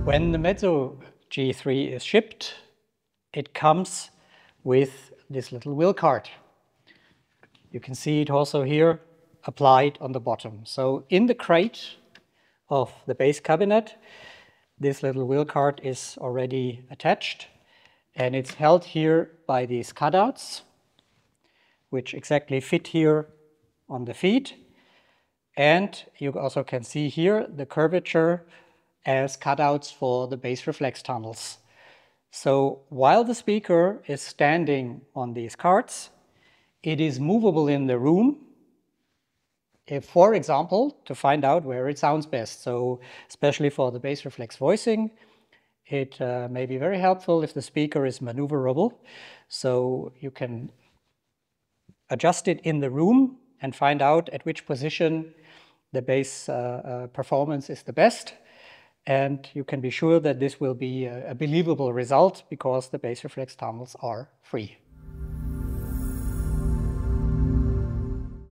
When the MEZZO G3 is shipped, it comes with this little wheel cart. You can see it also here applied on the bottom. So in the crate of the base cabinet, this little wheel cart is already attached, and it's held here by these cutouts, which exactly fit here on the feet. And you also can see here the curvature as cutouts for the bass reflex tunnels. So while the speaker is standing on these carts, it is movable in the room, if, for example, to find out where it sounds best. So especially for the bass reflex voicing, it may be very helpful if the speaker is maneuverable. So you can adjust it in the room and find out at which position the bass performance is the best. And you can be sure that this will be a believable result because the bass reflex tunnels are free.